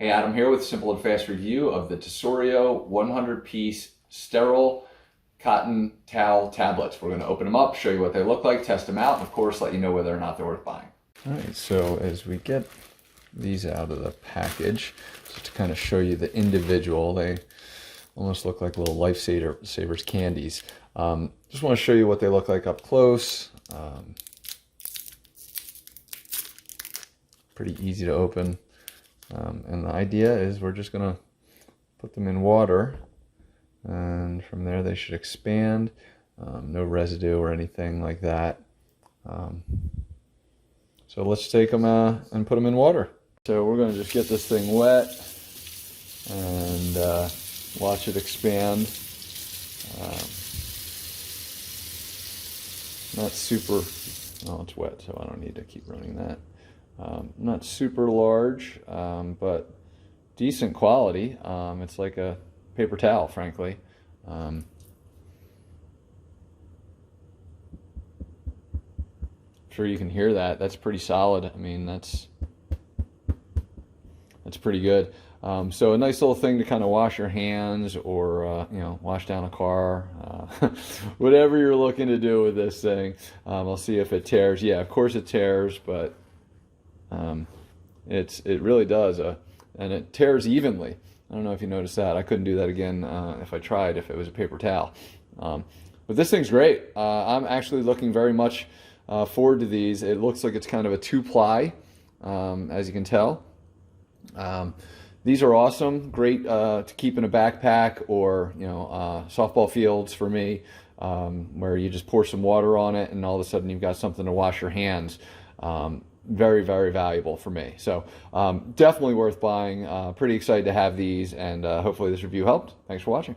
Hey, Adam here with a simple and fast review of the Tesorrio 100-piece sterile cotton towel tablets. We're going to open them up, show you what they look like, test them out, and of course let you know whether or not they're worth buying. All right, so as we get these out of the package, just to kind of show you the individual, they almost look like little Lifesavers candies. Just want to show you what they look like up close. Pretty easy to open. And the idea is we're just going to put them in water, and from there they should expand. No residue or anything like that. So let's take them and put them in water. So we're going to just get this thing wet and watch it expand. Not super, oh, it's wet, so I don't need to keep running that. Not super large, but decent quality. It's like a paper towel, frankly. Sure you can hear that. That's pretty solid. I mean, that's pretty good. So a nice little thing to kind of wash your hands or wash down a car, whatever you're looking to do with this thing. I'll see if it tears. Yeah, of course it tears, but it really does, and it tears evenly. I don't know if you noticed that. I couldn't do that again if I tried, if it was a paper towel. But this thing's great. I'm actually looking very much forward to these. It looks like it's kind of a 2-ply, as you can tell. These are awesome, great to keep in a backpack or softball fields for me, where you just pour some water on it and all of a sudden you've got something to wash your hands. Very, very valuable for me. So definitely worth buying. Pretty excited to have these, and hopefully this review helped. Thanks for watching.